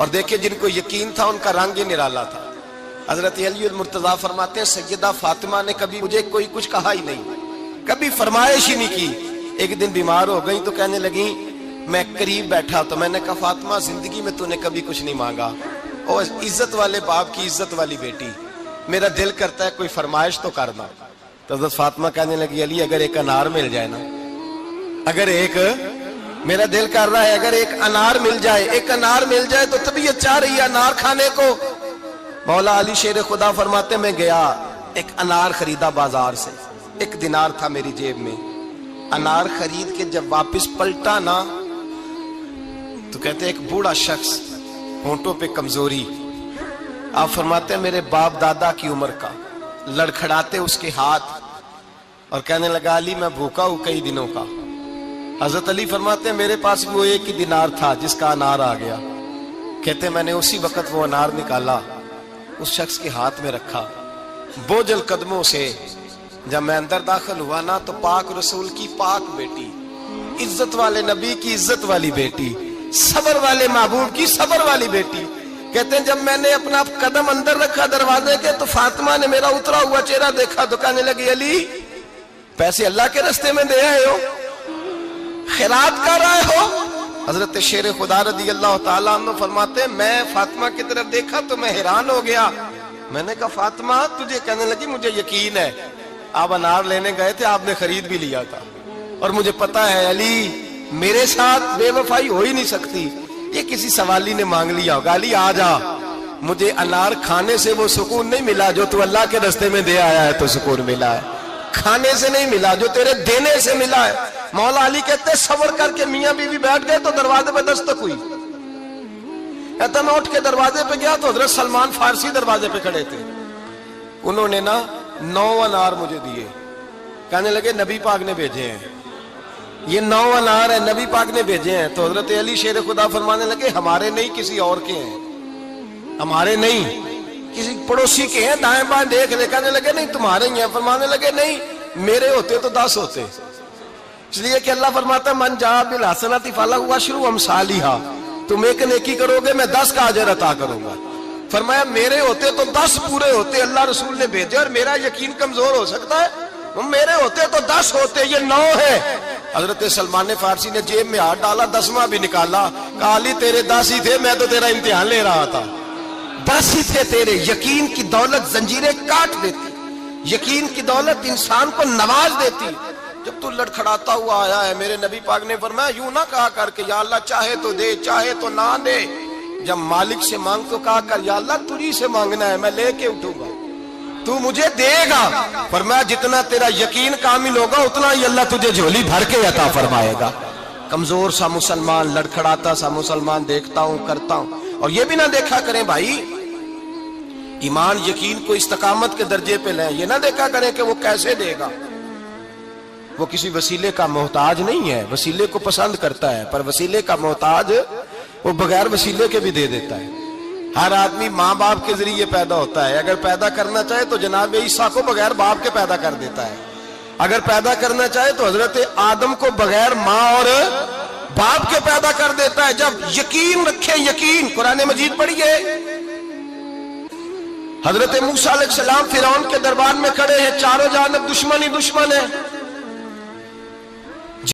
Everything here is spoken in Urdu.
اور دیکھیں جن کو یقین تھا ان کا رنگ ہی نرالا تھا۔ حضرت علی المرتضیٰ فرماتے ہیں سیدہ فاطمہ نے کبھی مجھے کوئی کچھ کہا ہی نہیں، کبھی فرمائش ہی نہیں کی۔ ایک دن بیمار ہو گئی تو کہنے لگی، میں قریب بیٹھا تو میں نے کہا فاطمہ زندگی میں تو نے کبھی کچھ نہیں مانگا، اور عزت والے باپ کی عزت والی بیٹی، میرا دل کرتا ہے کوئی فرمائش تو کرنا۔ تو حضرت فاطمہ کہنے لگی علی اگر ایک انار مل جائے نا، اگر ایک، میرا دل کر رہا ہے اگر ایک انار مل جائے، ایک انار مل جائے تو طبیعت چاہ رہی ہے انار کھانے کو۔ مولا علی شیر خدا فرماتے میں گیا، ایک انار خریدا بازار سے، 1 دینار تھا میری جیب میں، انار خرید کے جب واپس پلٹا نا تو کہتے ایک بوڑھا شخص، ہونٹوں پہ کمزوری، آپ فرماتے ہیں میرے باپ دادا کی عمر کا، لڑکھڑاتے اس کے ہاتھ اور کہنے لگا علی میں بھوکا ہوں کئی دنوں کا۔ حضرت علی فرماتے ہیں میرے پاس بھی وہ 1 ہی دینار تھا جس کا انار آ گیا۔ کہتے میں نے اسی وقت وہ انار نکالا، اس شخص کے ہاتھ میں رکھا، بوجھل قدموں سے جب میں اندر داخل ہوا نا تو پاک رسول کی پاک بیٹی، عزت والے نبی کی عزت والی بیٹی، صبر والے محبوب کی صبر والی بیٹی، کہتے ہیں جب میں نے اپنا قدم اندر رکھا دروازے کے تو فاطمہ نے میرا اترا ہوا چہرہ دیکھا تو کہنے لگی علی پیسے اللہ کے راستے میں دے آئے ہو، خیرات کر رہے ہو؟ حضرت شیر خدا رضی اللہ تعالیٰ عنہ فرماتے ہیں میں فاطمہ کی طرف دیکھا تو میں حیران ہو گیا، میں نے کہا فاطمہ تجھے؟ کہنے لگی مجھے یقین ہے آپ انار لینے گئے تھے، آپ نے خرید بھی لیا تھا، اور مجھے پتا ہے علی میرے ساتھ بے وفائی ہو ہی نہیں سکتی، یہ کسی سوالی نے مانگ لیا ہوگا، علی آ جا، مجھے انار کھانے سے وہ سکون نہیں ملا جو تو اللہ کے راستے میں دے آیا ہے تو سکون ملا ہے، کھانے سے نہیں ملا جو تیرے دینے سے ملا ہے۔ مولا علی کہتے ہیں صبر کر کے میاں بیوی بیٹھ گئے تو دروازے پہ دستک ہوئی، کہتا میں اٹھ کے دروازے پہ گیا تو حضرت سلمان فارسی دروازے پہ کھڑے تھے، انہوں نے نا 9 انار مجھے دیے، کہنے لگے نبی پاک نے بھیجے ہیں، یہ 9 انار ہے نبی پاک نے بھیجے ہیں۔ تو حضرت علی شیر خدا فرمانے لگے ہمارے نہیں کسی اور کے ہیں، ہمارے نہیں کسی پڑوسی کے ہیں، دائیں بائیں دیکھ لے، کہنے لگے نہیں تمہارے ہی ہیں، فرمانے لگے نہیں میرے ہوتے تو 10 ہوتے، اس لیے کہ اللہ فرماتا ہے من جاء بالحسنۃ فلہ عشر امثالھا، تم ایک نیکی کرو گے میں 10 کا اجر عطا کروں گا۔ فرمایا میرے ہوتے تو 10 پورے ہوتے، اللہ رسول نے بھیجے، اور میرا یقین کمزور ہو سکتا ہے، میرے ہوتے تو 10 ہوتے، یہ 9 ہے۔ حضرت سلمان فارسی نے جیب میں ہاتھ ڈالا، 10واں بھی نکالا، کہا علی تیرے 10 ہی تھے، میں تو تیرا امتحان لے رہا تھا، 10 ہی تھے تیرے۔ یقین کی دولت زنجیریں کاٹ دیتی، یقین کی دولت انسان کو نواز دیتی۔ جب تو لڑکھڑاتا ہوا آیا ہے، میرے نبی پاک نے فرمایا یوں نہ کہا کر کہ یا اللہ چاہے تو دے چاہے تو نہ دے، جب مالک سے مانگ تو کہا کر یا اللہ تجھی سے مانگنا ہے میں لے کے اٹھوں گا، تو مجھے دے گا۔ فرمایا جتنا تیرا یقین کامل ہوگا اتنا ہی اللہ تجھے جھولی بھر کے عطا فرمائے گا۔ کمزور سا مسلمان، لڑکھڑاتا سا مسلمان دیکھتا ہوں کرتا ہوں، اور یہ بھی نہ دیکھا کریں بھائی ایمان یقین کو استقامت کے درجے پہ لیں، یہ نہ دیکھا کریں کہ وہ کیسے دے گا، وہ کسی وسیلے کا محتاج نہیں ہے، وسیلے کو پسند کرتا ہے، پر وسیلے کا محتاج وہ بغیر وسیلے کے بھی دے دیتا ہے۔ ہر آدمی ماں باپ کے ذریعے پیدا ہوتا ہے، اگر پیدا کرنا چاہے تو جناب عیسیٰ کو بغیر باپ کے پیدا کر دیتا ہے، اگر پیدا کرنا چاہے تو حضرت آدم کو بغیر ماں اور باپ کے پیدا کر دیتا ہے۔ جب یقین رکھیں، یقین، قرآن مجید پڑھیے، حضرت موسیٰ علیہ السلام فرعون کے دربار میں کھڑے ہیں، چاروں جانب دشمن ہی دشمن ہے،